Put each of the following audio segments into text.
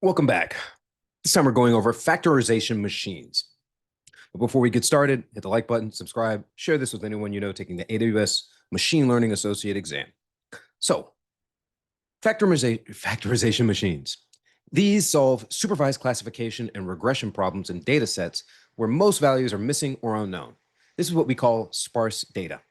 Welcome back. This time we're going over factorization machines. But before we get started, hit the like button, subscribe, share this with anyone you know taking the AWS Machine Learning Associate exam. So, factorization machines. These solve supervised classification and regression problems in data sets where most values are missing or unknown. This is what we call sparse data.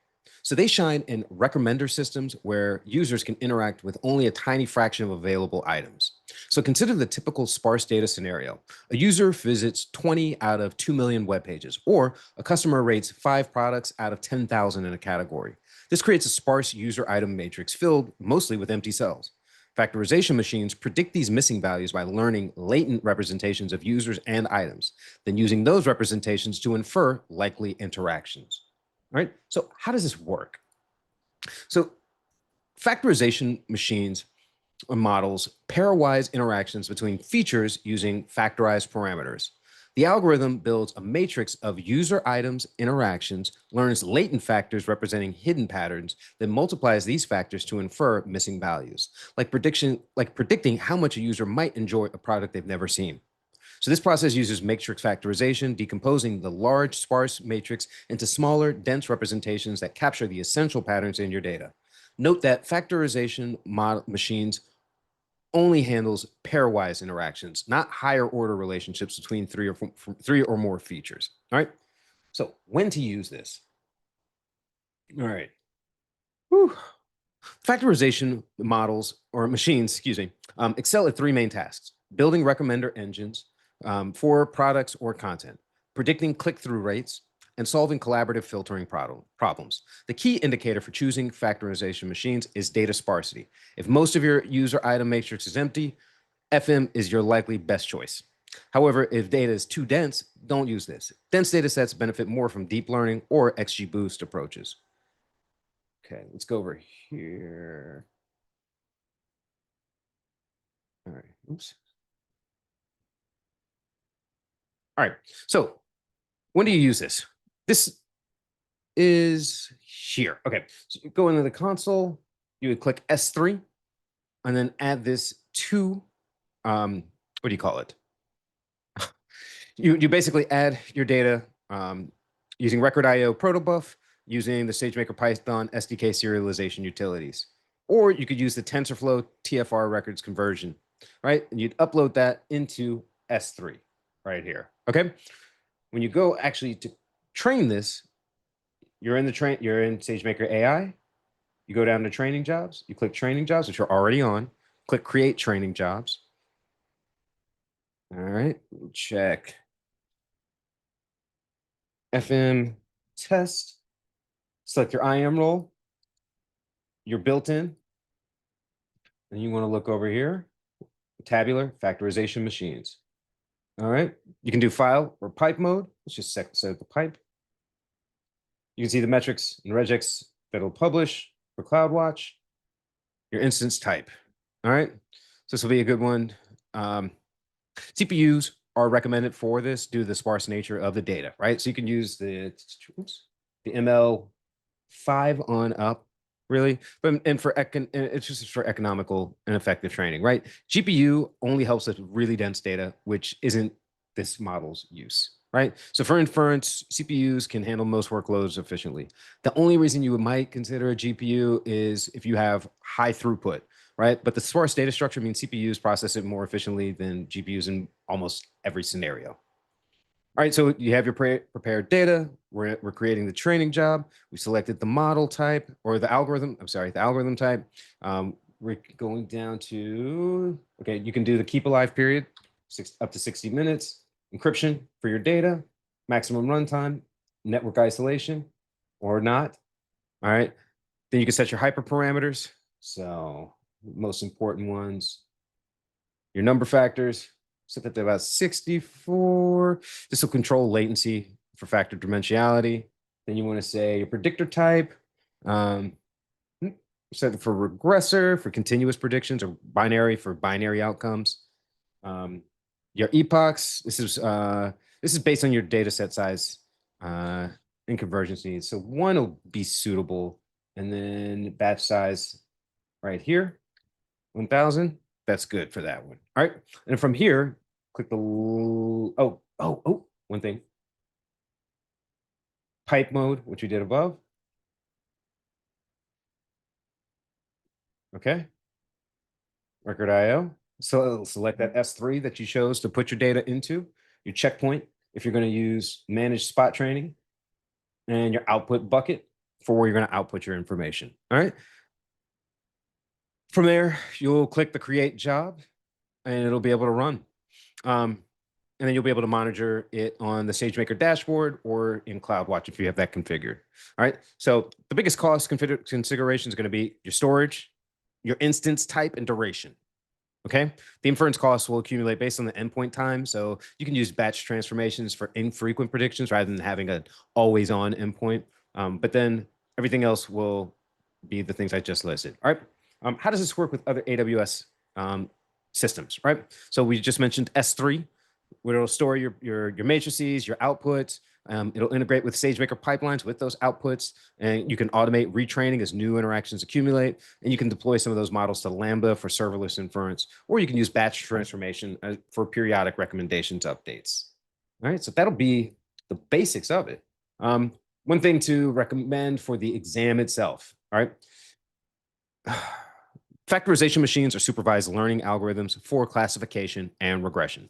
So they shine in recommender systems where users can interact with only a tiny fraction of available items. So consider the typical sparse data scenario. A user visits 20 out of 2 million web pages, or a customer rates 5 products out of 10,000 in a category. This creates a sparse user item matrix filled mostly with empty cells. Factorization machines predict these missing values by learning latent representations of users and items, then using those representations to infer likely interactions. All right, so how does this work? So factorization machines or models pairwise interactions between features using factorized parameters. The algorithm builds a matrix of user items interactions, learns latent factors representing hidden patterns, then multiplies these factors to infer missing values, like predicting how much a user might enjoy a product they've never seen. So this process uses matrix factorization, decomposing the large sparse matrix into smaller, dense representations that capture the essential patterns in your data. Note that factorization machines only handles pairwise interactions, not higher order relationships between three or more features. All right. So when to use this? All right. Whew. Factorization models or machines, excuse me, excel at 3 main tasks: building recommender engines for products or content, predicting click-through rates, and solving collaborative filtering problems. The key indicator for choosing factorization machines is data sparsity. If most of your user item matrix is empty, FM is your likely best choice. However, if data is too dense, don't use this. Dense data sets benefit more from deep learning or XGBoost approaches. Okay, let's go over here. All right, oops. All right, so when do you use this? This is here. Okay, so you go into the console, you would click S3, and then add this to, what do you call it? You basically add your data using RecordIO Protobuf, using the SageMaker Python SDK serialization utilities. Or you could use the TensorFlow TFR records conversion, right? And you'd upload that into S3 right here, okay? When you go actually to train this, you're in SageMaker AI, you go down to training jobs, you click training jobs, which you're already on, click create training jobs. All right, check FM test, select your IM role, your built-in, and you want to look over here, tabular factorization machines. All right, you can do file or pipe mode. Let's just set the pipe. You can see the metrics and regex that it'll publish for CloudWatch, your instance type. All right, so this will be a good one. CPUs are recommended for this due to the sparse nature of the data, right? So you can use the ML5 on up, really, but it's just for economical and effective training, right? GPU only helps with really dense data, which isn't this model's use, right? So for inference, CPUs can handle most workloads efficiently. The only reason you might consider a GPU is if you have high throughput, right? But the sparse data structure means CPUs process it more efficiently than GPUs in almost every scenario. All right, so you have your prepared data. We're creating the training job. We selected the model type or the algorithm. I'm sorry, the algorithm type. We're going down to, okay, you can do the keep alive period, up to 60 minutes, encryption for your data, maximum runtime, network isolation or not. All right, then you can set your hyperparameters. So most important ones, your number factors, set that to about 64. This will control latency for factor dimensionality. Then you want to say your predictor type, set it for regressor for continuous predictions or binary for binary outcomes. Your epochs, this is based on your data set size and convergence needs. So 1 will be suitable. And then batch size right here, 1000. That's good for that one. All right. And from here, click the, one thing. Pipe mode, which we did above. Okay. RecordIO. So select that S3 that you chose to put your data into, your checkpoint, if you're going to use manage spot training, and your output bucket for where you're going to output your information. All right. From there, you'll click the create job and it'll be able to run. And then you'll be able to monitor it on the SageMaker dashboard or in CloudWatch if you have that configured. All right. So the biggest cost consideration is going to be your storage, your instance type, and duration. Okay. The inference costs will accumulate based on the endpoint time. So you can use batch transformations for infrequent predictions rather than having an always on endpoint. But then everything else will be the things I just listed. All right. How does this work with other AWS systems? Right. So we just mentioned S3, where it'll store your matrices, your outputs. It'll integrate with SageMaker pipelines with those outputs, and you can automate retraining as new interactions accumulate, and you can deploy some of those models to Lambda for serverless inference, or you can use batch transformation for periodic recommendations updates. All right, so that'll be the basics of it. One thing to recommend for the exam itself, all right? Factorization machines are supervised learning algorithms for classification and regression.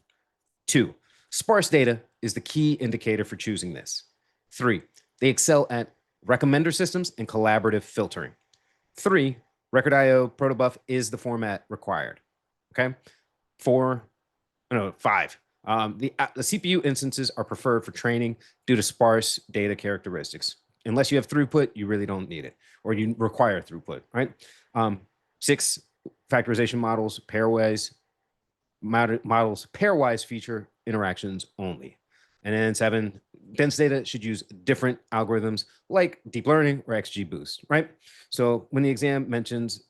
2, sparse data is the key indicator for choosing this. 3, they excel at recommender systems and collaborative filtering. 3, RecordIO Protobuf is the format required. Okay. 5, the CPU instances are preferred for training due to sparse data characteristics. Unless you have throughput, you really don't need it, or you require throughput, right? 6, factorization models, pairwise feature interactions only. And then 7, dense data should use different algorithms like deep learning or XGBoost, right? So when the exam mentions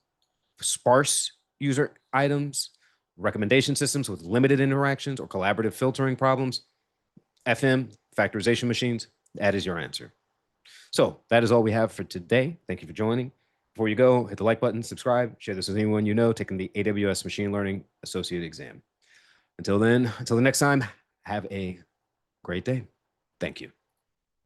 sparse user items, recommendation systems with limited interactions, or collaborative filtering problems, FM, factorization machines, that is your answer. So that is all we have for today. Thank you for joining. Before you go, hit the like button, subscribe, share this with anyone you know taking the AWS Machine Learning Associate exam. Until then, until the next time, have a great day. Thank you.